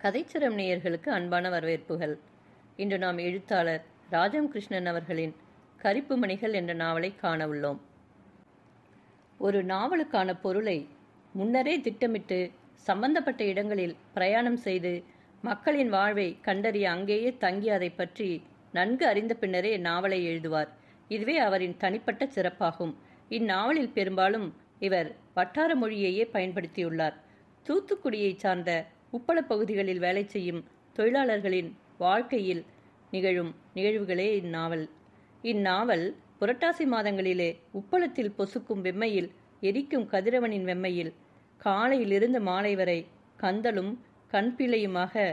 கதைச்சிரம் நேயர்களுக்கு அன்பான வரவேற்புகள். இன்று நாம் எழுத்தாளர் ராஜம் கிருஷ்ணன் அவர்களின் கரிப்பு மணிகள் என்ற நாவலை காண உள்ளோம். ஒரு நாவலுக்கான பொருளை முன்னரே திட்டமிட்டு சம்பந்தப்பட்ட இடங்களில் பிரயாணம் செய்து மக்களின் வாழ்வை கண்டறிய அங்கேயே தங்கி அதை பற்றி நன்கு அறிந்த பின்னரே நாவலை எழுதுவார். இதுவே அவரின் தனிப்பட்ட சிறப்பாகும். இந்நாவலில் பெரும்பாலும் இவர் வட்டார மொழியையே பயன்படுத்தியுள்ளார். தூத்துக்குடியை சார்ந்த உப்பள பகுதிகளில் வேலை செய்யும் தொழிலாளர்களின் வாழ்க்கையில் நிகழும் நிகழ்வுகளே இந்நாவல் புரட்டாசி மாதங்களிலே உப்பளத்தில் பொசுக்கும் வெம்மையில், எரிக்கும் கதிரவனின் வெம்மையில், காலையிலிருந்து மாலை வரை கந்தலும் கண்பிள்ளையுமாக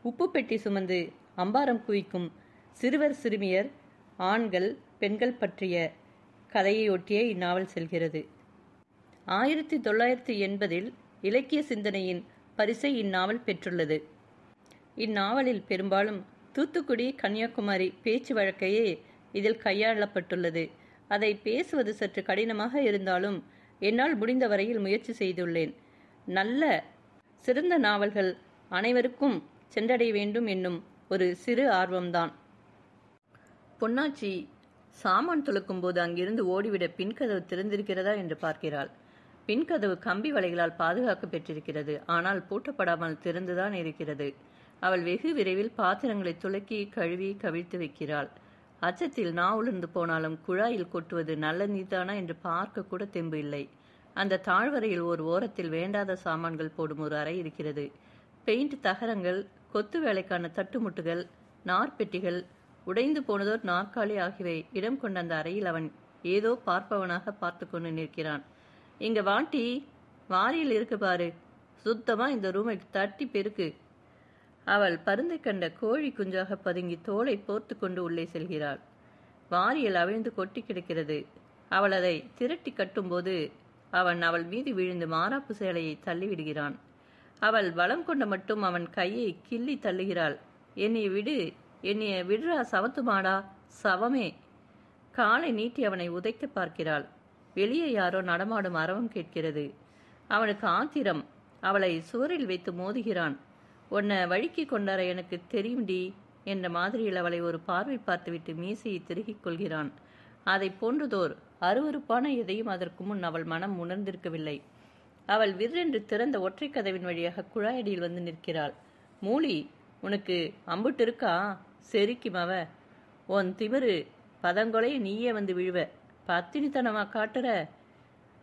உப்பு பெட்டி சுமந்து அம்பாரம் குவிக்கும் சிறுவர் சிறுமியர், ஆண்கள் பெண்கள் பற்றிய கதையொட்டியே இந்நாவல் செல்கிறது. 1980 இலக்கிய சிந்தனையின் பரிசை இந்நாவல் பெற்றுள்ளது. இந்நாவலில் பெரும்பாலும் தூத்துக்குடி கன்னியாகுமரி பேச்சு வழக்கையே இதில் கையாளப்பட்டுள்ளது. அதை பேசுவது சற்று கடினமாக இருந்தாலும் என்னால் முடிந்த வரையில் முயற்சி செய்துள்ளேன். நல்ல சிறந்த நாவல்கள் அனைவருக்கும் சென்றடைய வேண்டும் என்னும் ஒரு சிறு ஆர்வம்தான். பொன்னாச்சி சாமான் துளக்கும் போது அங்கிருந்து ஓடிவிட பின்கதவு திறந்திருக்கிறதா என்று பார்க்கிறாள். பின்கதவு கம்பி வலைகளால் பாதுகாக்க பெற்றிருக்கிறது. ஆனால் பூட்டப்படாமல் திறந்துதான் இருக்கிறது. அவள் வெகு விரைவில் பாத்திரங்களை துலக்கி கழுவி கவிழ்த்து வைக்கிறாள். அச்சத்தில் உலர்ந்து போனாலும் குழாயில் கொட்டுவது நல்ல நீதானா என்று பார்க்க கூட தெம்பு இல்லை. அந்த தாழ்வரையில் ஒரு ஓரத்தில் வேண்டாத சாமான்கள் போடும் ஒரு அறை இருக்கிறது. பெயிண்ட் தகரங்கள், கொத்து வேலைக்கான தட்டுமுட்டுகள், நார்பெட்டிகள், உடைந்து போனதோர் நாற்காலி ஆகியவை இடம் கொண்ட அந்த அறையில் அவன் ஏதோ பார்ப்பவனாக பார்த்து கொண்டு நிற்கிறான். இங்க வாட்டி, வாரியில் இருக்கு பாரு, சுத்தமா இந்த ரூமை தட்டி பெருக்கு. அவள் பருந்தை கண்ட கோழி குஞ்சாக பதுங்கி தோலை போர்த்து கொண்டு உள்ளே செல்கிறாள். வாரியில் அவிழ்ந்து கொட்டி கிடக்கிறது. அவள் அதை திரட்டி கட்டும்போது அவள் மீது விழுந்து மாறாப்பு சேலையை தள்ளிவிடுகிறான். அவள் பலம் கொண்ட மட்டும் அவன் கையை கிள்ளி தள்ளுகிறாள். என்னைய விடுறா சவத்து மாடா, சவமே. காலை நீட்டி அவனை உதைக்க பார்க்கிறாள். வெளியே யாரோ நடமாடும் அரவம் கேட்கிறது. அவனுக்கு ஆத்திரம். அவளை சுவரில் வைத்து மோதுகிறான். உன்னை வழுக்கி கொண்டார எனக்கு தெரியும்டி என்ற மாதிரியில் அவளை ஒரு பார்வை பார்த்துவிட்டு மீசையை திருகிக் கொள்கிறான். அதை போன்றதோர் அருவருப்பான எதையும் அதற்கு முன் அவள் மனம் உணர்ந்திருக்கவில்லை. அவள் விற்றென்று திறந்த ஒற்றை கதவின் வழியாக குழாயடியில் வந்து நிற்கிறாள். மூலி, உனக்கு அம்புட்டு இருக்கா? செரிக்குமவ. உன் திமிரு பதங்கொலை நீயே வந்து விழுவ. பத்தினித்தனமா காட்டுற?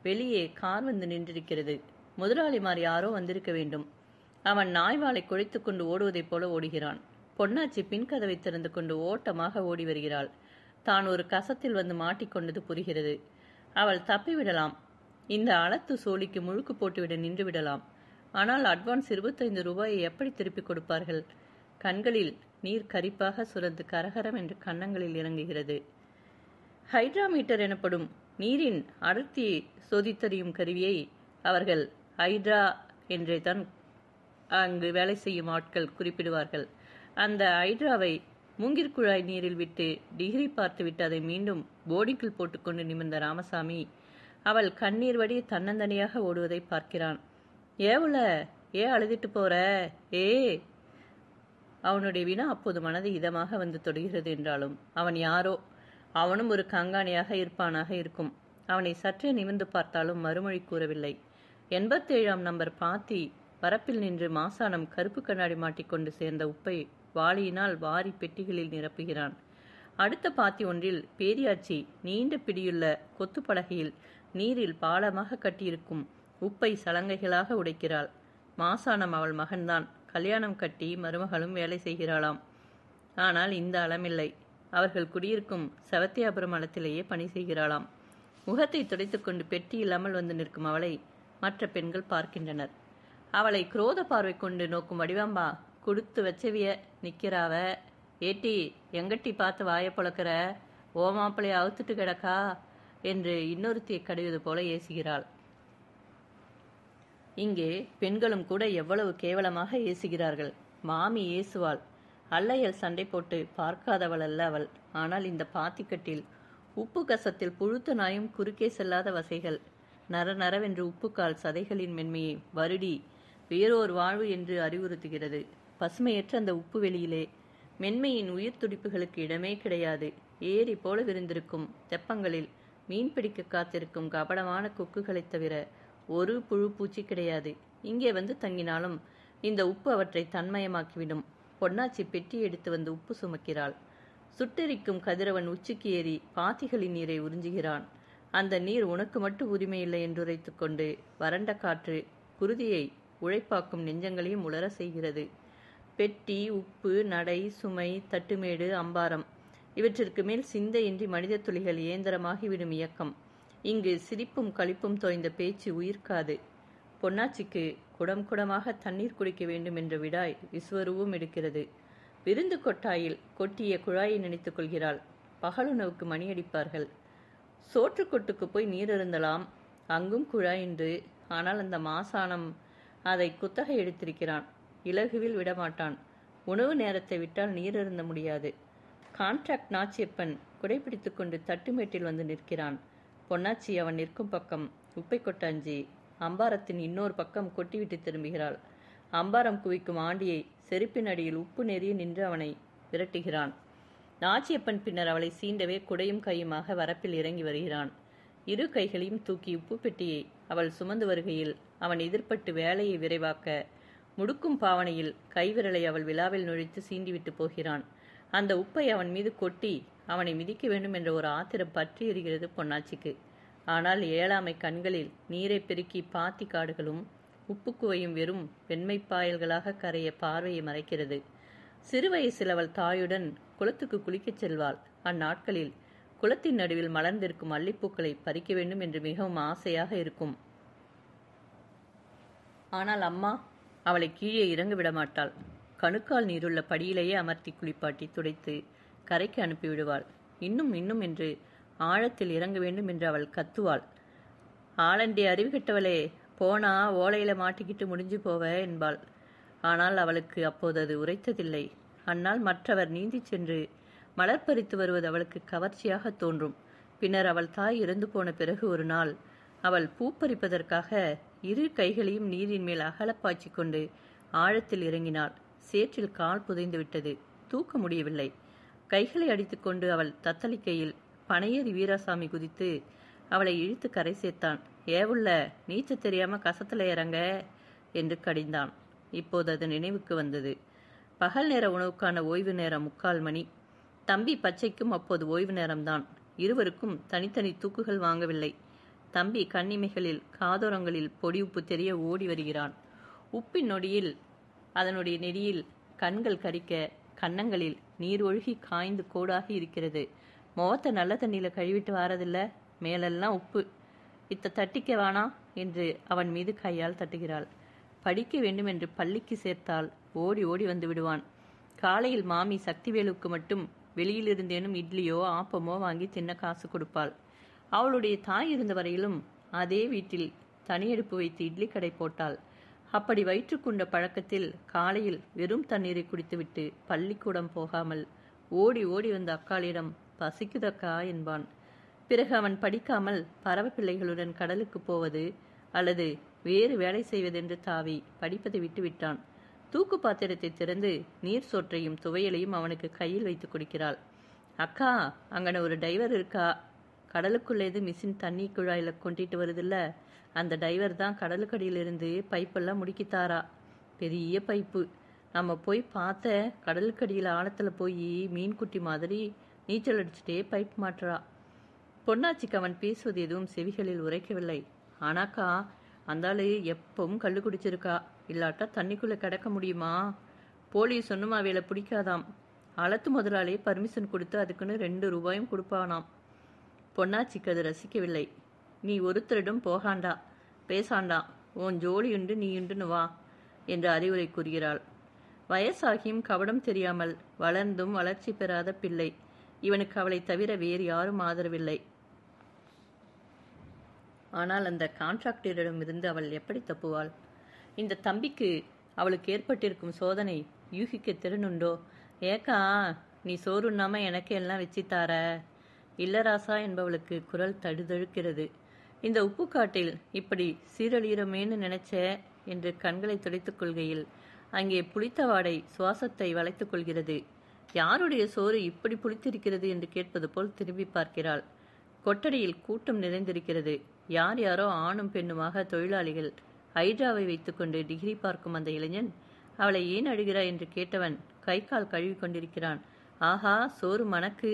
வெளியே கார் வந்து நின்றிருக்கிறது. முதலாளிமார் யாரோ வந்திருக்க வேண்டும். அவன் நாய்வாலை குழைத்து கொண்டு ஓடுவதைப் போல ஓடுகிறான். பொன்னாச்சி பின்கதவை திறந்து கொண்டு ஓட்டமாக ஓடி வருகிறாள். தான் ஒரு கசத்தில் வந்து மாட்டிக்கொண்டது புரிகிறது. அவள் தப்பிவிடலாம். இந்த அளத்து சோழிக்கு முழுக்கு போட்டுவிட நின்று விடலாம். ஆனால் அட்வான்ஸ் 25 ரூபாயை எப்படி திருப்பிக் கொடுப்பார்கள்? கண்களில் நீர் கரிப்பாக சுரந்து கரகரம் என்று கன்னங்களில் இறங்குகிறது. ஹைட்ராமீட்டர் எனப்படும் நீரின் அடர்த்தியை சோதித்தறியும் கருவியை அவர்கள் ஹைட்ரா என்றே தான் அங்கு வேலை செய்யும் ஆட்கள் குறிப்பிடுவார்கள். அந்த ஹைட்ராவை மூங்கிற்குழாய் நீரில் விட்டு டிகிரி பார்த்துவிட்டு அதை மீண்டும் போர்டிங்கில் போட்டுக்கொண்டு நிமிர்ந்த ராமசாமி அவள் கண்ணீர் வடி தன்னந்தனியாக ஓடுவதை பார்க்கிறான். ஏ அழுதிட்டு போற? அவனுடைய வினா அப்போது மனதை இதமாக வந்து தொடுகிறது. என்றாலும் அவன் யாரோ, அவனும் ஒரு கங்காணியாக இருப்பானாக இருக்கும். அவனை சற்றே நிமிர்ந்து பார்த்தாலும் மறுமொழி கூறவில்லை. 87ஆம் நம்பர் பாத்தி வரப்பில் நின்று மாசானம் கருப்பு கண்ணாடி மாட்டிக்கொண்டு சேர்ந்த உப்பை வாளியினால் வாரி பெட்டிகளில் நிரப்புகிறான். அடுத்த பாத்தி ஒன்றில் பேரியாச்சி நீண்ட பிடியுள்ள கொத்து பலகையில் நீரில் பாலமாக கட்டியிருக்கும் உப்பை சலங்கைகளாக உடைக்கிறாள். மாசானம் அவள் மகன்தான். கல்யாணம் கட்டி மருமகளும் வேலை செய்கிறாளாம். ஆனால் இந்த அளமில்லை. அவர்கள் குடியிருக்கும் செவத்தியாபுரம் அளத்திலேயே பணி செய்கிறாளாம். முகத்தை துடைத்துக்கொண்டு பெட்டி இல்லாமல் வந்து நிற்கும் அவளை மற்ற பெண்கள் பார்க்கின்றனர். அவளை குரோத பார்வை கொண்டு நோக்கும் வடிவம்பா கொடுத்து வச்சவிய நிற்கிறாவ. ஏட்டி, எங்கட்டி பார்த்து வாய பொழக்கிற? ஓ மாப்பிளைய அவுத்துட்டு கிடக்கா என்று இன்னொருத்தியை கடிவது போல ஏசுகிறாள். இங்கே பெண்களும் கூட எவ்வளவு கேவலமாக ஏசுகிறார்கள். மாமி ஏசுவாள். அல்லையல் சண்டை போட்டு பார்க்காதவள் அல்ல அவள். ஆனால் இந்த பாத்திக்கட்டில் உப்பு கசத்தில் புழுத்த நாயும் குறுக்கே செல்லாத வசைகள். நரநரவென்று உப்புக்கால் சதைகளின் மென்மையை வருடி வேறோர் வாழ்வு என்று அறிவுறுத்துகிறது. பசுமையற்ற அந்த உப்பு வெளியிலே மென்மையின் உயிர் துடிப்புகளுக்கு இடமே கிடையாது. ஏரி போல விரிந்திருக்கும் தெப்பங்களில் மீன் பிடிக்க காத்திருக்கும் கபடமான கொக்குகளைத் தவிர ஒரு புழு பூச்சி கிடையாது. இங்கே வந்து தங்கினாலும் இந்த உப்பு அவற்றை தன்மயமாக்கிவிடும். பொன்னாச்சி பெட்டி எடுத்து வந்து உப்பு சுமக்கிறாள். சுட்டெரிக்கும் கதிரவன் உச்சிக்கு ஏறி பாத்திகளின் நீரை உறிஞ்சுகிறான். அந்த நீர் உனக்கு மட்டும் உரிமையில்லை என்று உரைத்துக் கொண்டு வறண்ட காற்று குருதியை உழைப்பாக்கும் நெஞ்சங்களையும் உலர செய்கிறது. பெட்டி, உப்பு, நடை, சுமை, தட்டுமேடு, அம்பாரம் இவற்றிற்கு மேல் சிந்தையின்றி மனித துளிகள் இயந்திரமாகிவிடும் இயக்கம். இங்கு சிரிப்பும் களிப்பும் தோய்ந்த பேச்சு உயிர்க்காது. பொன்னாச்சிக்கு குடம் குடமாக தண்ணீர் குடிக்க வேண்டும் என்ற விடாய் விஸ்வரூபம் எடுக்கிறது. விருந்து கொட்டாயில் கொட்டிய குழாயை நினைத்துக் கொள்கிறாள். பகலுணவுக்கு மணியடிப்பார்கள். சோற்றுக்கொட்டுக்கு போய் நீர் அருந்தலாம். அங்கும் குழாயின்று. ஆனால் அந்த மாசானம் அதை குத்தகை எடுத்திருக்கிறான். இலகுவில் விடமாட்டான். உணவு நேரத்தை விட்டால் நீர் அருந்த முடியாது. கான்ட்ராக்ட் நாச்சியப்பன் குடைப்பிடித்து கொண்டு தட்டுமேட்டில் வந்து நிற்கிறான். பொன்னாச்சி அவன் நிற்கும் பக்கம் உப்பை கொட்டாஞ்சி அம்பாரத்தின் இன்னொரு பக்கம் கொட்டிவிட்டு திரும்புகிறாள். அம்பாரம் குவிக்கும் ஆண்டியை செருப்பின் அடியில் உப்பு நெறிய நின்று அவனை விரட்டுகிறான். நாச்சியப்பன் பின்னர் அவளை சீண்டவே குடையும் கையுமாக வரப்பில் இறங்கி வருகிறான். இரு கைகளையும் தூக்கி உப்பு பெட்டியை அவள் சுமந்து வருகையில் அவன் எதிர்பட்டு வேலையை விரைவாக்க முடுக்கும் பாவனையில் கைவிரலை அவள் விழாவில் நுழைத்து சீண்டிவிட்டு போகிறான். அந்த உப்பை அவன் மீது கொட்டி அவனை மிதிக்க வேண்டும் என்ற ஒரு ஆத்திரம் பற்றி எறிகிறது பொன்னாச்சிக்கு. ஆனால் ஏழாமை கண்களில் நீரை பெருக்கி பாத்தி காடுகளும் உப்புக்குவையும் வெறும் வெண்மைப்பாயல்களாக கரைய பார்வையை மறைக்கிறது. சிறுவயசில் அவள் தாயுடன் குளத்துக்கு குளிக்கச் செல்வாள். அந்நாட்களில் குளத்தின் நடுவில் மலர்ந்திருக்கும் அல்லிப்பூக்களை பறிக்க வேண்டும் என்று மிகவும் ஆசையாக இருக்கும். ஆனால் அம்மா அவளை கீழே இறங்க விடமாட்டாள். கணுக்கால் நீருள்ள படியிலேயே அமர்த்தி குளிப்பாட்டி துடைத்து கரைக்கு அனுப்பிவிடுவாள். இன்னும் இன்னும் என்று ஆழத்தில் இறங்க வேண்டும் என்று அவள் கத்துவாள். ஆளண்டி அறிவு கெட்டவளே, போனா ஓலையில மாட்டிக்கிட்டு முடிஞ்சு போவ என்பாள். ஆனால் அவளுக்கு அப்போது அது உரைத்ததில்லை. அந்நாள் மற்றவர் நீந்தி சென்று மலர் பறித்து வருவது அவளுக்கு கவர்ச்சியாக தோன்றும். பின்னர் அவள் தாய் இறந்து போன பிறகு ஒரு நாள் அவள் பூ பறிப்பதற்காக இரு கைகளையும் நீரின் மேல் அகலப்பாய்ச்சி கொண்டு ஆழத்தில் இறங்கினாள். சேற்றில் கால் புதைந்து விட்டது. தூக்க முடியவில்லை. கைகளை அடித்துக்கொண்டு அவள் தத்தளிக்கையில் பனையேறி வீராசாமி குதித்து அவளை இழுத்து கரை சேர்த்தான். ஏவுள்ள நீச்ச தெரியாம கசத்துல இறங்க என்று கடிந்தான். இப்போது அது நினைவுக்கு வந்தது. பகல் நேர உணவுக்கான ஓய்வு நேரம் 3:15 மணி. தம்பி பச்சைக்கும் அப்போது ஓய்வு நேரம்தான். இருவருக்கும் தனித்தனி தூக்குகள் வாங்கவில்லை. தம்பி கண்ணிமைகளில் காதோரங்களில் பொடி உப்பு தெரிய ஓடி வருகிறான். உப்பின் நொடியில் அதனுடைய நெடியில் கண்கள் கரிக்க கன்னங்களில் நீர் ஒழுகி காய்ந்து கோடாகி இருக்கிறது. முகத்தை நல்ல தண்ணியில் கழுவிட்டு வாரதில்ல, மேலெல்லாம் உப்பு. இத்த தட்டிக்க வேணா என்று அவன் மீது கையால் தட்டுகிறாள். படிக்க வேண்டும் என்று பள்ளிக்கு சேர்த்தால் ஓடி ஓடி வந்து விடுவான். காலையில் மாமி சக்திவேலுக்கு மட்டும் வெளியிலிருந்தேனும் இட்லியோ ஆப்பமோ வாங்கி தின்ன காசு கொடுப்பாள். அவளுடைய தாய் இருந்த வரையிலும் அதே வீட்டில் தனியெடுப்பு வைத்து இட்லி கடை போட்டாள். அப்படி வயிற்றுக்குண்ட பழக்கத்தில் காலையில் வெறும் தண்ணீரை குடித்துவிட்டு பள்ளிக்கூடம் போகாமல் ஓடி ஓடி வந்த அக்காளிடம் பசிக்குதக்கா என்பான். பிறகு அவன் படிக்காமல் பறவை பிள்ளைகளுடன் கடலுக்கு போவது அல்லது வேறு வேலை செய்வதென்று தாவி படிப்பதை விட்டுவிட்டான். தூக்கு பாத்திரத்தை திறந்து நீர் சோற்றையும் துவையலையும் அவனுக்கு கையில் வைத்து கொடுக்கிறாள். அக்கா, அங்கன ஒரு டைவர் இருக்கா. கடலுக்குள்ளேது மிஷின் தண்ணி குழாயில கொண்டிட்டு வருதில்ல, அந்த டைவர் தான் கடலுக்கடியிலிருந்து பைப்பெல்லாம் முடிக்கித்தாரா. பெரிய பைப்பு. நம்ம போய் பார்த்த கடலுக்கடியில் ஆழத்தில் போய் மீன்குட்டி மாதிரி நீச்சல் அடிச்சுட்டே பைப் மாட்டுறா. பொன்னாச்சிக்கு அவன் பேசுவது எதுவும் செவிகளில் உரைக்கவில்லை. ஆனாக்கா, அந்தாளு எப்பவும் கள்ளு குடிச்சிருக்கா. இல்லாட்டா தண்ணிக்குள்ளே கிடக்க முடியுமா? போலீஸ் ஒன்றும் அவையில பிடிக்காதாம். அளத்து முதலாளி பர்மிஷன் கொடுத்து அதுக்குன்னு 2 ரூபாயும் கொடுப்பானாம். பொன்னாச்சிக்கு அது ரசிக்கவில்லை. நீ ஒருத்தரிடம் போகாண்டா, பேசாண்டா, உன் ஜோலியுண்டு நீயுண்டுன்னு வா என்று அறிவுரை கூறுகிறாள். வயசாகியும் கவடம் தெரியாமல் வளர்ந்தும் வளர்ச்சி பெறாத பிள்ளை. இவனுக்கு அவளை தவிர வேறு யாரும் ஆதரவில்லை. ஆனால் அந்த கான்ட்ராக்டரிடமிருந்து அவள் எப்படி தப்புவாள்? இந்த தம்பிக்கு அவளுக்கு ஏற்பட்டிருக்கும் சோதனை யூகிக்க திறனுண்டோ? ஏக்கா, நீ சோறுண்ணாம எனக்கு எல்லாம் வச்சித்தார. இல்லராசா என்பவளுக்கு குரல் தடுதழுக்கிறது. இந்த உப்புக்காட்டில் இப்படி சீரழிகிறமேன்னு நினைச்ச என்று கண்களை துடைத்துக் கொள்கையில் அங்கே புளித்த வாடை சுவாசத்தை வளைத்துக் கொள்கிறது. யாருடைய சோறு இப்படி புளித்திருக்கிறது என்று கேட்பது போல் திரும்பி பார்க்கிறாள். கொட்டடியில் கூட்டம் நிறைந்திருக்கிறது. யார் யாரோ ஆணும் பெண்ணுமாக தொழிலாளிகள். ஹைட்ராவை வைத்துக்கொண்டு டிகிரி பார்க்கும் அந்த இளைஞன் அவளை ஏன் அழுகிறாய் என்று கேட்டவன் கை கால் கழுவி கொண்டிருக்கிறான். ஆஹா, சோறு மணக்கு,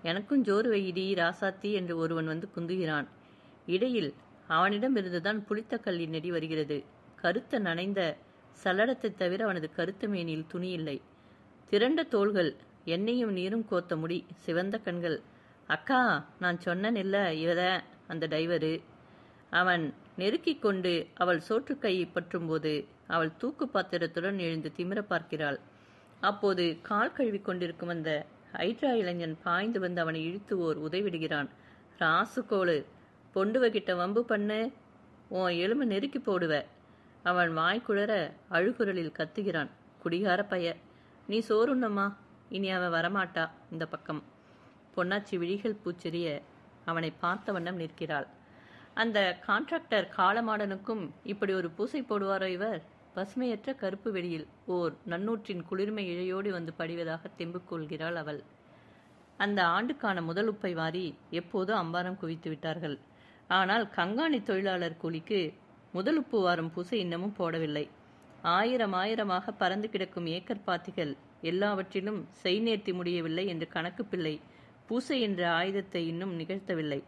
எனக்கும் ஜோறு வையிடி ராசாத்தி என்று ஒருவன் வந்து குந்துகிறான். இடையில் அவனிடமிருந்துதான் புளித்த கல்லின் நெடி வருகிறது. கருத்த நனைந்த சல்லடத்தை தவிர அவனது கருத்த மேனியில் துணி இல்லை. திரண்ட தோள்கள், எண்ணெயும் நீரும் கோத்த முடி, சிவந்த கண்கள். அக்கா, நான் சொன்னேன்ல, இவத அந்த டைவரு. அவன் நெருக்கிக் கொண்டு அவள் சோற்றுக்கையை பற்றும்போது அவள் தூக்கு பாத்திரத்துடன் எழுந்து திமிர பார்க்கிறாள். அப்போது கால் கழுவி கொண்டிருக்கும் அந்த ஹைட்ரா இளைஞன் பாய்ந்து வந்து அவனை இழுத்து ஓர் உதைவிடுகிறான். ராசுகோளு, பொண்டுவகிட்ட வம்பு பண்ணு, உன் எலும்பு நெருக்கி போடுவ. அவன் வாய்க்குழற அழுகுரலில் கத்துகிறான். குடிகார பைய, நீ சோறுண்ணம்மா, இனி அவன் வரமாட்டா இந்த பக்கம். பொன்னாச்சி விழிகள் பூச்செறிய அவனை பார்த்த வண்ணம் நிற்கிறாள். அந்த கான்ட்ராக்டர் காலமாடனுக்கும் இப்படி ஒரு பூசை போடுவாரோ இவர்? பசுமையற்ற கருப்பு வெளியில் ஓர் நன்னூற்றின் குளிர்மை இழையோடு வந்து படிவதாக தெம்பு கொள்கிறாள் அவள். அந்த ஆண்டுக்கான முதல் உப்பை வாரி எப்போதோ அம்பாரம் குவித்து விட்டார்கள். ஆனால் கங்காணி தொழிலாளர் கூலிக்கு முதல் உப்பு வாரும் பூசை இன்னமும் போடவில்லை. ஆயிரமாக பறந்து கிடக்கும் ஏக்கர் பாத்திகள் எல்லாவற்றிலும் செய் நேர்த்தி முடியவில்லை என்று கணக்கு பிள்ளை பூசை என்ற ஆயுதத்தை இன்னும் நிகழ்த்தவில்லை.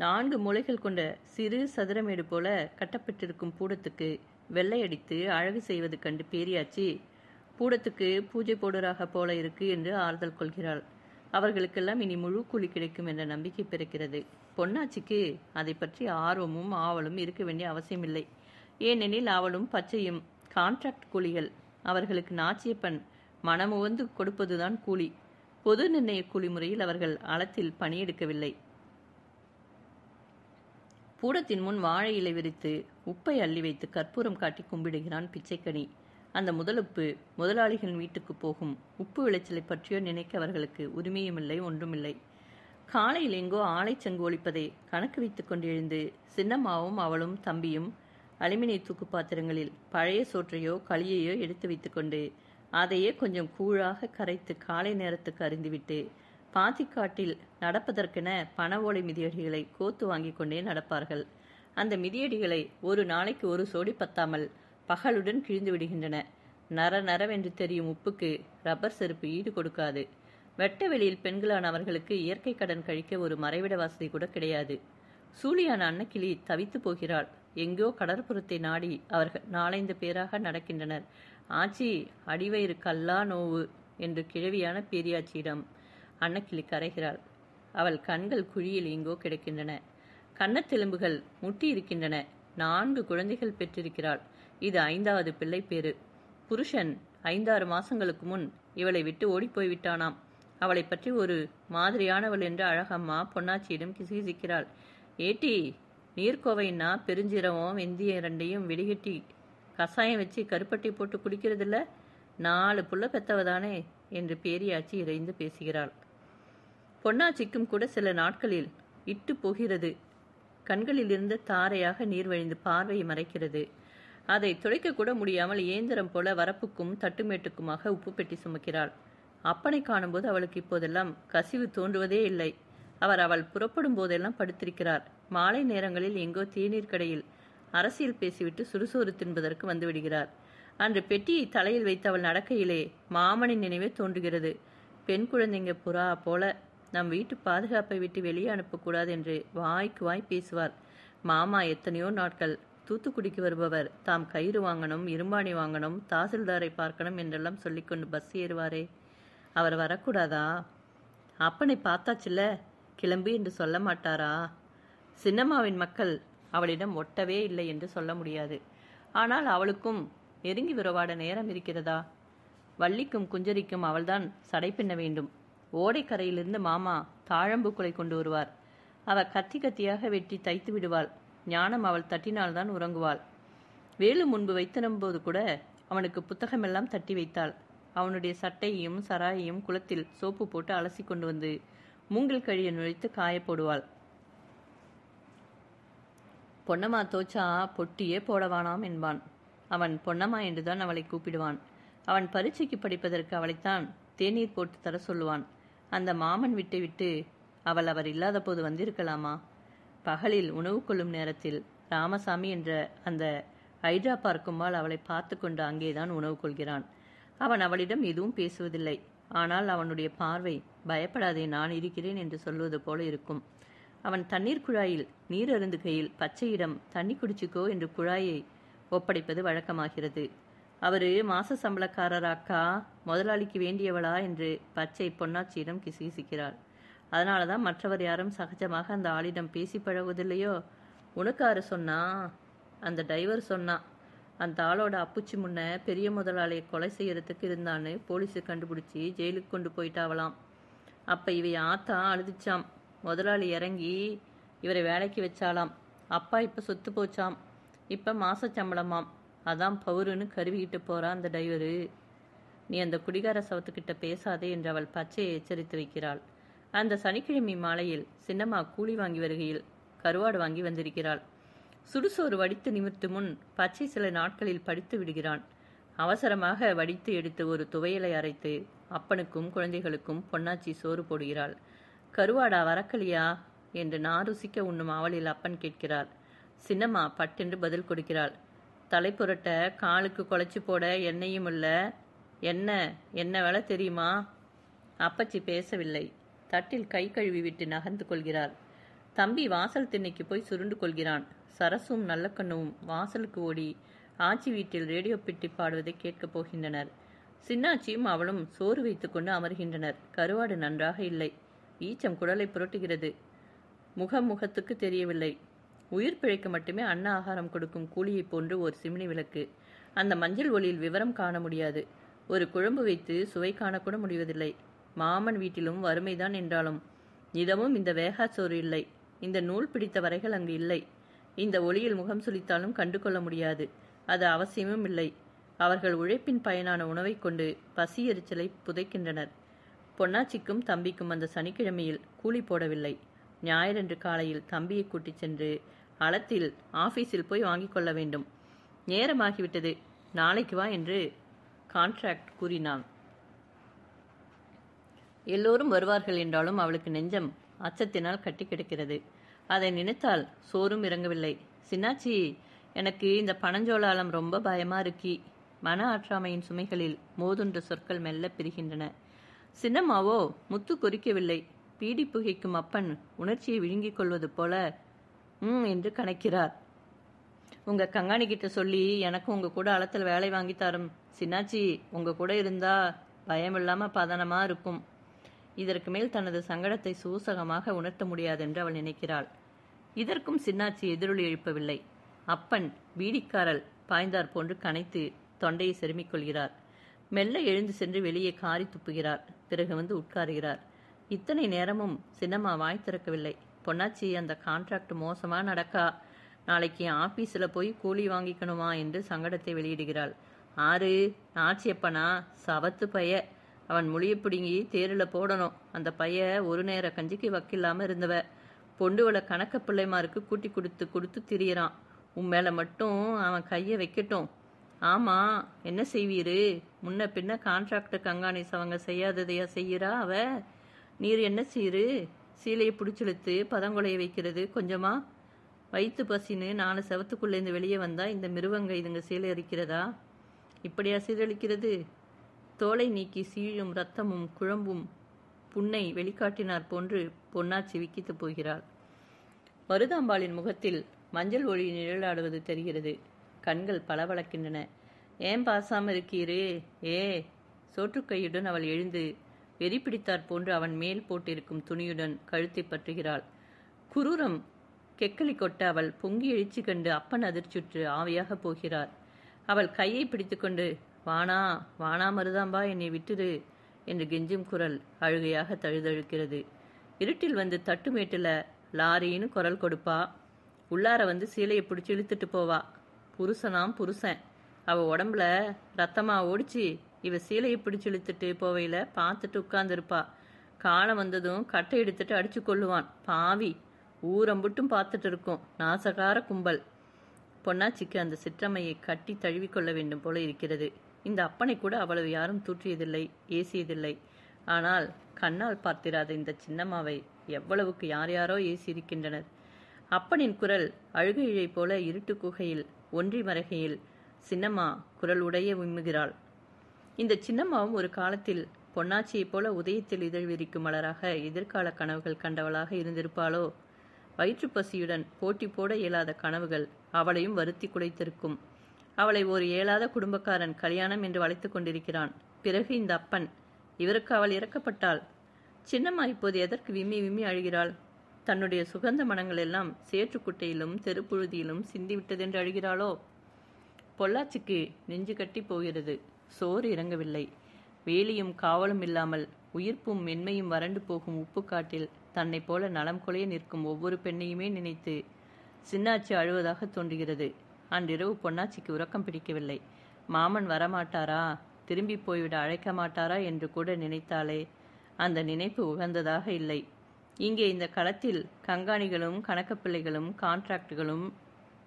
4 மூலைகள் கொண்ட சிறு சதுரமேடு போல கட்டப்பட்டிருக்கும் பூடத்துக்கு வெள்ளையடித்து அழகு செய்வது கண்டு பேரியாச்சி பூடத்துக்கு பூஜை போடுறாக போல இருக்கு என்று ஆறுதல் கொள்கிறாள். அவர்களுக்கெல்லாம் இனி முழு கூலி கிடைக்கும் என்ற நம்பிக்கை பிறக்கிறது. பொன்னாச்சிக்கு அதை பற்றி ஆர்வமும் ஆவலும் இருக்க வேண்டிய அவசியமில்லை. ஏனெனில் அவளும் பச்சையும் கான்ட்ராக்ட் கூலிகள். அவர்களுக்கு நாச்சியப்பன் மனமுவந்து கொடுப்பதுதான் கூலி. பொது நிர்ணய கூலி முறையில் அவர்கள் அளத்தில் பணியெடுக்கவில்லை. பூடத்தின் முன் வாழை இலை விரித்து உப்பை அள்ளி வைத்து கற்பூரம் காட்டி கும்பிடுகிறான் பிச்சைக்கனி. அந்த முதலுப்பு முதலாளிகளின் வீட்டுக்கு போகும். உப்பு விளைச்சலை பற்றியோ நினைக்க அவர்களுக்கு உரிமையுமில்லை, ஒன்றுமில்லை. காலையில் எங்கோ ஆலைச்சங்கு ஒலிப்பதை கணக்கு வைத்துக் கொண்டு எழுந்து சின்னம்மாவும் அவளும் தம்பியும் அலுமினிய தூக்கு பாத்திரங்களில் பழைய சோற்றையோ களியையோ எடுத்து வைத்துக்கொண்டு அதையே கொஞ்சம் கூழாக கரைத்து காலை நேரத்துக்கு அறிந்துவிட்டு பாத்திக்காட்டில் நடப்பதற்கென பண ஓலை மிதியடிகளை கோத்து வாங்கி கொண்டே நடப்பார்கள். அந்த மிதியடிகளை ஒரு நாளைக்கு ஒரு சோடி பத்தாமல் பகலுடன் கிழிந்து விடுகின்றன. நரவென்று தெரியும் உப்புக்கு ரப்பர் செருப்பு ஈடு கொடுக்காது. வெட்ட வெளியில் பெண்களான அவர்களுக்கு இயற்கை கடன் கழிக்க ஒரு மறைவிட வசதி கூட கிடையாது. சூழியான அன்னக்கிளி தவித்து போகிறாள். எங்கோ கடற்புறத்தை நாடி அவர்கள் 4-5 பேராக நடக்கின்றனர். ஆச்சி, அடிவயிறு கல்லா நோவு என்று கிழவியான பேரியாச்சியிடம் அன்னக்கிளி கரைகிறாள். அவள் கண்கள் குழியில் எங்கோ கிடக்கின்றன. கன்னத்தெலும்புகள் முட்டி இருக்கின்றன. 4 குழந்தைகள் பெற்றிருக்கிறாள். இது 5வது பிள்ளை பேரு. புருஷன் 5-6 மாசங்களுக்கு முன் இவளை விட்டு ஓடிப்போய்விட்டானாம். அவளை பற்றி ஒரு மாதிரியானவள் என்று அழகம்மா பொன்னாச்சியிடம் கிசுகிசுக்கிறாள். ஏட்டி, நீர்க்கோவைன்னா பெருஞ்சீரகம் வெந்தயம் 2ஐயும் வெடிகட்டி கசாயம் வச்சு கருப்பட்டி போட்டு குடிக்கிறதில்ல? 4 புள்ள பெத்தவதானே என்று பேரியாச்சி இறைந்து பேசுகிறாள். பொன்னாச்சிக்கும் கூட சில நாட்களில் இட்டு போகிறது. கண்களிலிருந்து தாரையாக நீர் வழிந்து பார்வையை மறைக்கிறது. அதை துடைக்க கூட முடியாமல் இயந்திரம் போல வரப்புக்கும் தட்டுமேட்டுக்குமாக உப்பு பெட்டி சுமக்கிறாள். அப்பனை காணும்போது அவளுக்கு இப்போதெல்லாம் கசிவு தோன்றுவதே இல்லை. அவள் புறப்படும் போதெல்லாம் படுத்திருக்கிறார். மாலை நேரங்களில் எங்கோ தேநீர் கடையில் அரசியல் பேசிவிட்டு சுடுசோறு தின்பதற்கு வந்து விடுகிறார். அன்று பெட்டியை தலையில் வைத்து அவள் நடக்கையிலே மாமனின் நினைவே தோன்றுகிறது. பெண் குழந்தைங்க புறா போல நம் வீட்டு பாதுகாப்பை விட்டு வெளியே அனுப்பக்கூடாது என்று வாய்க்கு வாய் பேசுவார். மாமா எத்தனையோ நாட்கள் தூத்துக்குடிக்கு வருபவர் தாம் கயிறு வாங்கணும், இரும்பாணி வாங்கணும், தாசில்தாரை பார்க்கணும் என்றெல்லாம் சொல்லிக்கொண்டு பஸ் ஏறுவாரே, அவர் வரக்கூடாதா? அப்பனை பார்த்தாச்சுல்ல, கிளம்பு என்று சொல்ல மாட்டாரா? சின்னம்மாவின் மக்கள் அவளிடம் ஒட்டவே இல்லை என்று சொல்ல முடியாது. ஆனால் அவளுக்கும் நெருங்கி உறவாட நேரம் இருக்கிறதா? வள்ளிக்கும் குஞ்சரிக்கும் அவள்தான் சடை பின்ன வேண்டும். ஓடைக்கரையிலிருந்து மாமா தாழம்பு குலை கொண்டு வருவார். அவள் கத்தி கத்தியாக வெட்டி தைத்து விடுவாள். ஞானம் அவள் தட்டினால்தான் உறங்குவாள். வேலு முன்பு வைத்திரும்போது கூட அவனுக்கு புத்தகமெல்லாம் தட்டி வைத்தாள். அவனுடைய சட்டையையும் சராயையும் குளத்தில் சோப்பு போட்டு அலசி கொண்டு வந்து மூங்கில் கழிய நுழைத்து காய போடுவாள். பொன்னம்மா தோச்சா பொட்டியே போடவானாம் என்பான். அவன் பொன்னம்மா என்றுதான் அவளை கூப்பிடுவான். அவன் பரீட்சைக்கு படிப்பதற்கு அவளைத்தான் தேநீர் போட்டு தர சொல்லுவான். அந்த மாமன் விட்டு விட்டு அவர் இல்லாத போது வந்திருக்கலாமா? பகலில் உணவு கொள்ளும் நேரத்தில் ராமசாமி என்ற அந்த ஹைட்ரா பார்க்கும்பால் அவளை பார்த்து கொண்டு அங்கேதான் உணவு கொள்கிறான். அவன் அவளிடம் எதுவும் பேசுவதில்லை. ஆனால் அவனுடைய பார்வை பயப்படாதே, நான் இருக்கிறேன் என்று சொல்வது போல இருக்கும். அவன் தண்ணீர் குழாயில் நீர் அருந்துகையில் பச்சையிடம் தண்ணி குடிச்சுக்கோ என்று குழாயை ஒப்படைப்பது வழக்கமாகிறது. அவரு மாச சம்பளக்காரராக்கா, முதலாளிக்கு வேண்டியவளா என்று பச்சை பொன்னாச்சியிடம் கிசுகிசுக்கிறாள். அதனாலதான் மற்றவர் யாரும் சகஜமாக அந்த ஆளிடம் பேசி பழகுவதில்லையோ. உனக்காரு சொன்னா? அந்த டைவர் சொன்னா. அந்த ஆளோட அப்புச்சி முன்ன பெரிய முதலாளியை கொலை செய்யறதுக்கு இருந்தான்னு போலீஸு கண்டுபிடிச்சி ஜெயிலுக்கு கொண்டு போயிட்டாவலாம். அப்ப இவை ஆத்தா அழுதுச்சாம். முதலாளி இறங்கி இவரை வேலைக்கு வச்சாலாம். அப்பா இப்ப சொத்து போச்சாம். இப்ப மாச சம்பளமாம். அதான் பவுருன்னு கருவிக்கிட்டு போறா அந்த டைவரு. நீ அந்த குடிகார சவத்துக்கிட்ட பேசாதே என்று அவள் பச்சையை எச்சரித்து வைக்கிறாள். அந்த சனிக்கிழமை மாலையில் சின்னம்மா கூலி வாங்கி வருகையில் கருவாடு வாங்கி வந்திருக்கிறாள். சுடுசோறு வடித்து நிமிர்த்து முன் பச்சை சில நாட்களில் படித்து விடுகிறான். அவசரமாக வடித்து எடுத்து ஒரு துவையலை அரைத்து அப்பனுக்கும் குழந்தைகளுக்கும் பொன்னாச்சி சோறு போடுகிறாள். கருவாடா வரக்கலியா என்று நாருசிக்க உண்ணும் அவளில் அப்பன் கேட்கிறாள். சின்னம்மா பட்டென்று பதில் கொடுக்கிறாள். தலை புரட்ட காலுக்கு குழைச்சி போட எண்ணெயும் இல்ல. என்ன வேலை தெரியுமா? அப்பச்சி பேசவில்லை. தட்டில் கை கழுவி விட்டு நகர்ந்து கொள்கிறாள். தம்பி வாசல் திண்ணைக்கு போய் சுருண்டு கொள்கிறான். சரசும் நல்லக்கண்ணும் வாசலுக்கு ஓடி ஆச்சி வீட்டில் ரேடியோ பெட்டி பாடுவதை கேட்கப் போகின்றனர். சின்னாச்சியும் அவளும் சோறு வைத்து கொண்டு அமர்கின்றனர். கருவாடு நன்றாக இல்லை. ஈச்சம் குடலை புரட்டுகிறது. முகத்துக்கு தெரியவில்லை. உயிர் பிழைக்க மட்டுமே அன்ன ஆகாரம் கொடுக்கும் கூலியை போன்று ஒரு சிமினி விளக்கு. அந்த மஞ்சள் ஒளியில் விவரம் காண முடியாது. ஒரு குழம்பு வைத்து சுவை காணக்கூட முடிவதில்லை. மாமன் வீட்டிலும் வறுமைதான் என்றாலும் நிதமும் இந்த வேகா சோறு இல்லை. இந்த நூல் பிடித்த வரைகள் அங்கு இல்லை. இந்த ஒளியில் முகம் சுளித்தாலும் கண்டு கொள்ள முடியாது. அது அவசியமும் இல்லை. அவர்கள் உழைப்பின் பயனான உணவை கொண்டு பசி எரிச்சலை புதைக்கின்றனர். பொன்னாச்சிக்கும் தம்பிக்கும் அந்த சனிக்கிழமையில் கூலி போடவில்லை. ஞாயிறன்று காலையில் தம்பியை கூட்டிச் சென்று அளத்தில் ஆபீஸில் போய் வாங்கிக் கொள்ள வேண்டும். நேரமாகிவிட்டது, நாளைக்கு வா என்று கான்ட்ராக்ட் கூறினான். எல்லோரும் வருவார்கள் என்றாலும் அவளுக்கு நெஞ்சம் அச்சத்தினால் கட்டி கிடக்கிறது. அதை நினைத்தால் சோறும் இறங்கவில்லை. சின்னாச்சி, எனக்கு இந்த பனஞ்சோளாலம் ரொம்ப பயமா இருக்கி. மன ஆற்றாமையின் சுமைகளில் மோதுன்ற சொற்கள் மெல்ல பிரிகின்றன. சின்னம்மாவோ முத்து கொறிக்கவில்லை. பீடி புகைக்கும் அப்பன் உணர்ச்சியை விழுங்கிக் கொள்வது போல என்று கணக்கிறார். உங்க கங்காணி கிட்ட சொல்லி எனக்கும் உங்க கூட அளத்தில் வேலை வாங்கி தரும். சின்னாச்சி, உங்க கூட இருந்தா பயமில்லாம பதனமா இருக்கும். இதற்கு மேல் தனது சங்கடத்தை சூசகமாக உணர்த்த முடியாதென்று அவள் நினைக்கிறாள். இதற்கும் சின்னாச்சி எதிரொலி எழுப்பவில்லை. அப்பன் பீடிக்காரல் பாய்ந்தார் போன்று கனைத்து தொண்டையை செருமிக் கொள்கிறார். மெல்ல எழுந்து சென்று வெளியே காரி துப்புகிறார். பிறகு வந்து உட்காருகிறார். இத்தனை நேரமும் சின்னம்மா வாய் திறக்கவில்லை. பொன்னாச்சி, அந்த கான்ட்ராக்ட் மோசமா நடக்கா. நாளைக்கு ஆபீஸில் போய் கூலி வாங்கிக்கணுமா என்று சங்கடத்தை வெளியிடுகிறாள். ஆறு ஆச்சியப்பனா சவத்து பைய. அவன் மொழிய பிடுங்கி தேரில் போடணும். அந்த பைய ஒரு நேர கஞ்சிக்கு வக்கில்லாம இருந்தவ. பொண்டுவளை கணக்க பிள்ளைமாருக்கு கூட்டி கொடுத்து திரியறான். உன் மேல மட்டும் அவன் கையை வைக்கட்டும். ஆமா, என்ன செய்வீரு? முன்ன பின்ன கான்ட்ராக்ட் கங்காணிஸ் அவங்க செய்யாததையா செய்யறா அவ? நீர் என்ன செய்யுரு? சீலையை பிடிச்செழுத்து பதங்கொலைய வைக்கிறது கொஞ்சமா? வயிற்று பசின்னு 4 செவத்துக்குள்ளேருந்து வெளியே வந்தா இந்த மிருவங்க இதுங்க சீலை அரிக்கிறதா? இப்படியா சீரழிக்கிறது? தோலை நீக்கி சீழும் ரத்தமும் குழம்பும் புண்ணை வெளிக்காட்டினார் போன்று பொன்னாச்சி விக்கித்து போகிறாள். மருதாம்பாளின் முகத்தில் மஞ்சள் ஒளி நிழலாடுவது தெரிகிறது. கண்கள் பளபளக்கின்றன. ஏன் பாசாம இருக்கீரு? சோற்றுக்கையுடன் அவள் எழுந்து வெறி பிடித்தாற் போன்று அவன் மேல் போட்டிருக்கும் துணியுடன் கழுத்தை பற்றுகிறாள். குரூரம் கெக்கலி கொட்ட அவள் பொங்கி எழுச்சி கண்டு அப்பன் அதிர்ச்சுற்று ஆவியாக போகிறார். அவள் கையை பிடித்துக்கொண்டு, வானா வானா மருதாம்பா, என்னை விட்டுரு என்று கெஞ்சும் குரல் அழுகையாக தழுதழுக்கிறது. இருட்டில் வந்து தட்டுமேட்டுல லாரின்னு குரல் கொடுப்பா. உள்ளார வந்து சீலையை பிடிச்சி இழுத்துட்டு போவா. புருஷனாம் புருஷன். அவ உடம்புல ரத்தமா ஓடிச்சு. இவ சீலையை பிடிச்சி இழுத்துட்டு போவையில பார்த்துட்டு உட்கார்ந்துருப்பா. காலம் வந்ததும் கட்டை எடுத்துட்டு அடிச்சு கொள்ளுவான். பாவி ஊரம்புட்டும் பார்த்துட்டு இருக்கும். நாசகார கும்பல். பொன்னாச்சிக்கு அந்த சிற்றம்மையை கட்டி தழுவிக்கொள்ள வேண்டும் போல இருக்கிறது. இந்த அப்பனை கூட அவ்வளவு யாரும் தூற்றியதில்லை, ஏசியதில்லை. ஆனால் கண்ணால் பார்த்திராத இந்த சின்னம்மாவை எவ்வளவுக்கு யார் யாரோ ஏசியிருக்கின்றனர். அப்பனின் குரல் அழுகு இழை போல இருட்டு குகையில் ஒன்றி மறைகையில் சின்னம்மா குரல் உடைய விம்முகிறாள். இந்த சின்னம்மாவும் ஒரு காலத்தில் பொன்னாச்சியைப் போல உதயத்தில் இதழ் விரிக்கும் மலராக எதிர்கால கனவுகள் கண்டவளாக இருந்திருப்பாளோ? வயிற்றுப்பசியுடன் போட்டி போட இயலாத கனவுகள் அவளையும் வருத்தி குலைத்திருக்கும். அவளை ஒரு இயலாத குடும்பக்காரன் கல்யாணம் என்று வளைத்து கொண்டிருக்கிறான். பிறகு இந்த அப்பன், இவருக்கு அவள் இறக்கப்பட்டாள். சின்னம்மா இப்போது எதற்கு விம்மி விம்மி அழுகிறாள்? தன்னுடைய சுகந்த மனங்கள் எல்லாம் சேற்றுக்குட்டையிலும் தெருப்புழுதியிலும் சிந்திவிட்டதென்று அழுகிறாளோ? பொள்ளாச்சிக்கு நெஞ்சு கட்டி போகிறது. சோறு இறங்கவில்லை. வேலியும் காவலும் இல்லாமல் உயிர்ப்பும் மென்மையும் வறண்டு போகும் உப்பு காட்டில் தன்னை போல நலம் கொலைய நிற்கும் ஒவ்வொரு பெண்ணையுமே நினைத்து சின்னாச்சி அழுவதாக தோன்றுகிறது. அன்றிரவு பொன்னாச்சிக்கு உறக்கம் பிடிக்கவில்லை. மாமன் வரமாட்டாரா, திரும்பி போய்விட அழைக்க மாட்டாரா என்று கூட நினைத்தாலே அந்த நினைப்பு உகந்ததாக இல்லை. இங்கே இந்த களத்தில் கங்காணிகளும் கணக்கப்பிள்ளைகளும் கான்ட்ராக்டுகளும்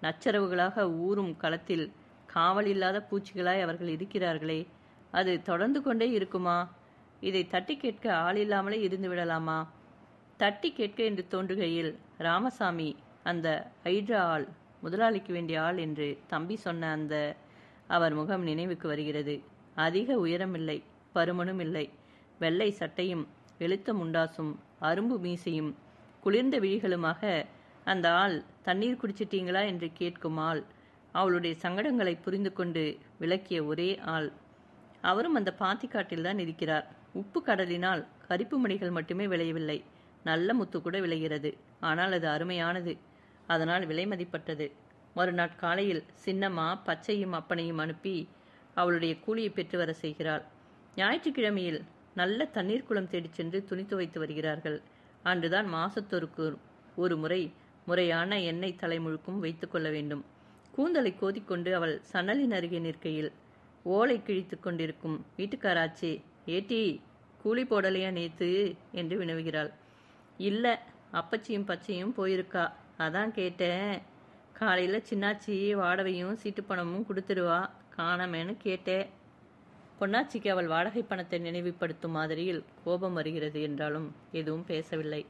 நச்சரவுகளாக ஊறும் களத்தில் காவல் இல்லாத பூச்சிகளாய் அவர்கள் இருக்கிறார்களே, அது தொடர்ந்து கொண்டே இருக்குமா? இதை தட்டி கேட்க ஆள் இல்லாமலே இருந்து விடலாமா? தட்டி கேட்க என்று தோன்றுகையில் ராமசாமி அந்த ஐட்ரா ஆள், முதலாளிக்கு வேண்டிய ஆள் என்று தம்பி சொன்ன அந்த அவர் முகம் நினைவுக்கு வருகிறது. அதிக உயரமில்லை, பருமனும் இல்லை. வெள்ளை சட்டையும் வெளுத்த முண்டாசும் அரும்பு மீசையும் குளிர்ந்த விழிகளுமாக அந்த ஆள் தண்ணீர் குடிச்சிட்டீங்களா என்று கேட்கும் ஆள். அவளுடைய சங்கடங்களை புரிந்து கொண்டு விளக்கிய ஒரே ஆள். அவரும் அந்த பாத்திக்காட்டில்தான் இருக்கிறார். உப்பு கடலினால் கரிப்பு மணிகள் மட்டுமே விளையவில்லை, நல்ல முத்து கூட விளைகிறது. ஆனால் அது அருமையானது, அதனால் விலை மதிப்பட்டது. மறுநாள் காலையில் சின்னம்மா பச்சையும் அப்பனையும் அனுப்பி அவளுடைய கூலியை பெற்று வர செய்கிறாள். ஞாயிற்றுக்கிழமையில் நல்ல தண்ணீர் குளம் தேடிச் சென்று துணி துவைத்து வருகிறார்கள். அன்றுதான் மாசத்தொருக்கு ஒரு முறை முறையான எண்ணெய் தலை முழுக்கும் வைத்துக் கொள்ள வேண்டும். கூந்தலை கோதிக்கொண்டு அவள் சன்னலின் அருகே நிற்கையில் ஓலை கிழித்து கொண்டிருக்கும் வீட்டுக்காராச்சே, ஏட்டி கூலி போடலையா நேத்து என்று வினவுகிறாள். இல்லை, அப்பச்சியும் பச்சையும் போயிருக்கா, அதான் கேட்டேன். காலையில் சின்னாச்சி வாடகையும் சீட்டு பணமும் கொடுத்துடுவா, காணாமேன்னு கேட்டேன். பொன்னாச்சிக்கு அவள் வாடகை பணத்தை நினைவுபடுத்தும் மாதிரியில் கோபம் வருகிறது. என்றாலும் எதுவும் பேசவில்லை.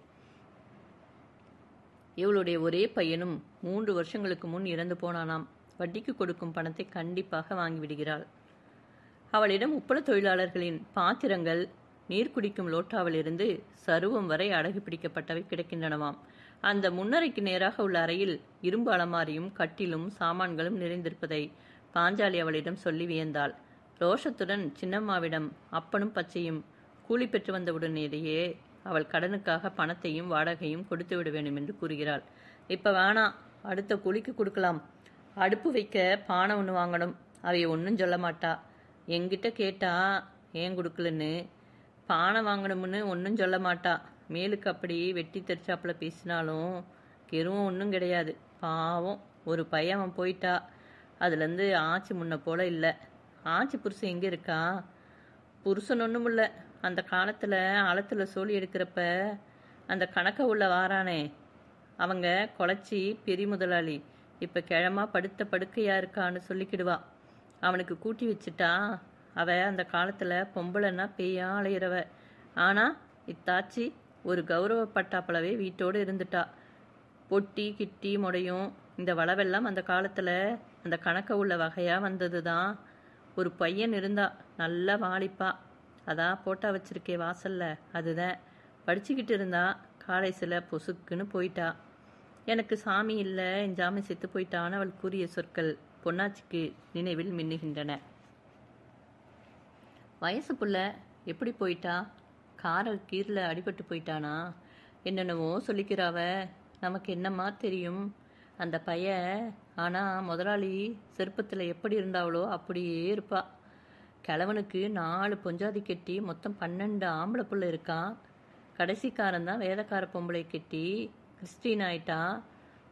இவளுடைய ஒரே பையனும் 3 வருஷங்களுக்கு முன் இறந்து போனானாம். வட்டிக்கு கொடுக்கும் பணத்தை கண்டிப்பாக வாங்கிவிடுகிறாள். அவளிடம் உப்பள தொழிலாளர்களின் பாத்திரங்கள், நீர் குடிக்கும் லோட்டாவிலிருந்து சருவம் வரை அடகு பிடிக்கப்பட்டவை கிடக்கின்றனவாம். அந்த முன்னறைக்கு நேராக உள்ள அறையில் இரும்பு அலமாரியும் கட்டிலும் சாமான்களும் நிறைந்திருப்பதை பாஞ்சாலி அவளிடம் சொல்லி வியந்தாள். ரோஷத்துடன் சின்னம்மாவிடம் அப்பனும் பச்சையும் கூலி பெற்று வந்தவுடனேயே அவள் கடனுக்காக பணத்தையும் வாடகையும் கொடுத்து விட வேண்டும் என்று கூறுகிறாள். இப்ப வேணாம், அடுத்த கூலிக்கு கொடுக்கலாம். அடுப்பு வைக்க பானை ஒன்று வாங்கணும். அவைய ஒன்றும் சொல்ல மாட்டா. என்கிட்ட கேட்டா ஏன் கொடுக்கலன்னு. பானை வாங்கணும்னு ஒன்றும் சொல்ல மாட்டா. மேலுக்கு அப்படி வெட்டி தெரிச்சாப்புல பேசினாலும் கெருவும் ஒன்றும் கிடையாது. பாவம், ஒரு பையன் அவன் போயிட்டா. அதுலேருந்து ஆச்சி முன்ன போல இல்லை. ஆச்சி புருஷன் எங்கே இருக்கா? புருஷன் ஒன்றும் இல்லை. அந்த காலத்தில் ஆழத்தில் சோழி எடுக்கிறப்ப அந்த கணக்க உள்ள வாரானே, அவங்க குலைச்சி பெரிய முதலாளி இப்போ கிழமா படுத்த படுக்கையா இருக்கான்னு சொல்லிக்கிடுவா. அவனுக்கு கூட்டி வச்சுட்டா. அவ அந்த காலத்தில் பொம்பளைன்னா பேயா அலையிறவ. ஆனால் இத்தாச்சி ஒரு கௌரவப்பட்டாப்பளவே வீட்டோடு இருந்துட்டா. பொட்டி கிட்டி முடையும் இந்த வளவெல்லாம் அந்த காலத்தில் அந்த கணக்க உள்ள வகையாக வந்தது தான். ஒரு பையன் இருந்தா, நல்லா வாலிப்பா. அதான் போட்டா வச்சிருக்கே வாசல்ல, அதுதான். படிச்சுக்கிட்டு இருந்தா. காலேஜில் பொசுக்குன்னு போயிட்டா. எனக்கு சாமி இல்லை, என் சாமி செத்து போயிட்டான்னு அவள் கூறிய சொற்கள் பொன்னாச்சிக்கு நினைவில் மின்னுகின்றன. வயசு புள்ள எப்படி போயிட்டா? காரல் கீரில் அடிபட்டு போயிட்டானா? என்னென்னவோ சொல்லிக்கிறாவ. நமக்கு என்னம்மா தெரியும்? அந்த பையன் ஆனால் முதலாளி செருப்பத்தில் எப்படி இருந்தாவளோ அப்படியே இருப்பா. கிழவனுக்கு 4 பொஞ்சாதி கெட்டி மொத்தம் 12 ஆம்பளை புள்ள இருக்கான். கடைசிக்காரன் தான் வேதக்கார பொம்பளை கெட்டி கிறிஸ்டின் ஆயிட்டா.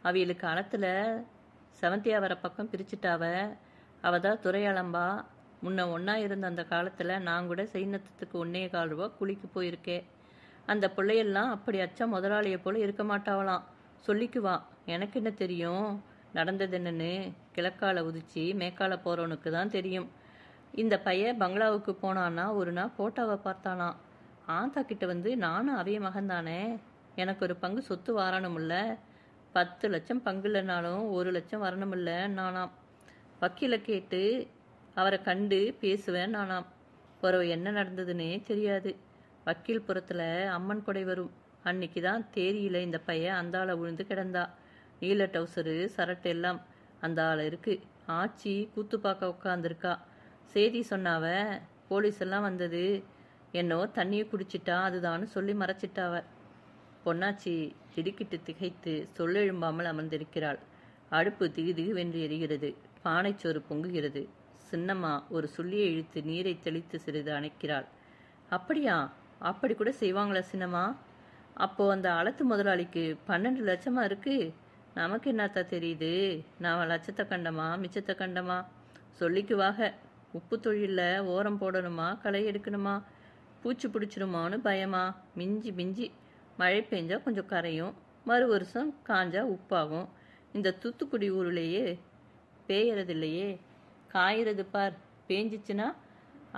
அவியலுக்கு அளத்தில் செவந்தியா வர பக்கம் பிரிச்சுட்டாவ. அவ தான் துறையாளம்பா. முன்ன ஒன்றா இருந்த அந்த காலத்தில் நான் கூட செய்நத்தத்துக்கு 1.25 ரூபா கூலிக்கு போயிருக்கேன். அந்த பிள்ளையெல்லாம் அப்படி அச்சா முதலாளியை போல இருக்க மாட்டாவலாம். சொல்லிக்குவா. எனக்கு என்ன தெரியும்? நடந்தது என்னன்னு கிழக்கால உதிச்சு மேற்கால போறவனுக்கு தான் தெரியும். இந்த பையன் பங்களாவுக்கு போனான்னா ஒரு நாள் போட்டோவை பார்த்தானா. ஆத்தா கிட்ட வந்து நானும் அவைய மகன்தானே, எனக்கு ஒரு பங்கு சொத்து வரணுமில்ல, 10 லட்சம் பங்கு இல்லைனாலும் 1 லட்சம் வரணுமில்ல நானாம். வக்கீல கேட்டு அவரை கண்டு பேசுவேன் நானாம். பிறகு என்ன நடந்ததுன்னே தெரியாது. வக்கீல் புறத்துல அம்மன் கொடை வரும். அன்னைக்கு தான் தேரியில இந்த பையன் அந்த ஆளை விழுந்து கிடந்தா. நீல டவுசரு சரட்டு எல்லாம் அந்த ஆளை இருக்கு. ஆச்சி கூத்து பார்க்க உட்காந்துருக்கா. செய்தி சொன்னாவ. போலீஸ் எல்லாம் வந்தது. என்னோ தண்ணியை குடிச்சிட்டா அதுதான்னு சொல்லி மறைச்சிட்டாவ. பொன்னாச்சி திடுக்கிட்டு திகைத்து சொல்லெழும்பாமல் அமர்ந்திருக்கிறாள். அடுப்பு திகு திகுவென்று எரிகிறது. பானைச்சோறு பொங்குகிறது. சின்னம்மா ஒரு சுள்ளியை இழுத்து நீரை தெளித்து சிறிது அணைக்கிறாள். அப்படியா? அப்படி கூட செய்வாங்களா சின்னம்மா? அப்போ அந்த அளத்து முதலாளிக்கு 12 லட்சமா இருக்கு. நமக்கு என்னத்தா தெரியுது? நான் லட்சத்தை கண்டமா மிச்சத்தை கண்டமா? சொல்லிக்குவாக. உப்பு தொழில்ல ஓரம் போடணுமா களை எடுக்கணுமா, பூச்சி பிடிச்சிருமான்னு பயமா? மிஞ்சி மிஞ்சி மழை பெஞ்சா கொஞ்சம் கரையும், மறு வருஷம் காஞ்சா உப்பாகும். இந்த தூத்துக்குடி ஊர்லேயே பேயறதில்லையே. காயிறது பார். பேஞ்சிச்சுன்னா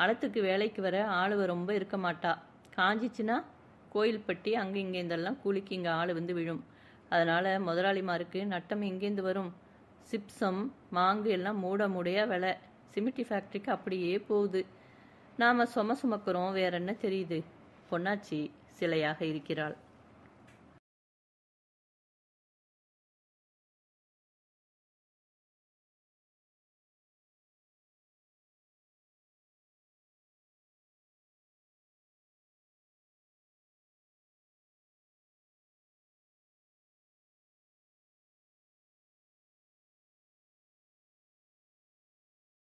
அளத்துக்கு வேலைக்கு வர ஆளுவ ரொம்ப இருக்க மாட்டா. காஞ்சிச்சுன்னா கோயில்பட்டி அங்கே இங்கேருந்தெல்லாம் கூலிக்கு இங்கே ஆள் வந்து விழும். அதனால முதலாளிமாருக்கு நட்டம் எங்கேருந்து வரும்? சிப்சம் மாங்கு எல்லாம் மூடையா விலை. சிமெண்டி ஃபேக்ட்ரிக்கு அப்படியே போகுது. நாம சுமக்கிறோம், வேற என்ன தெரியுது? பொன்னாச்சி சிலையாக இருக்கிறாள்.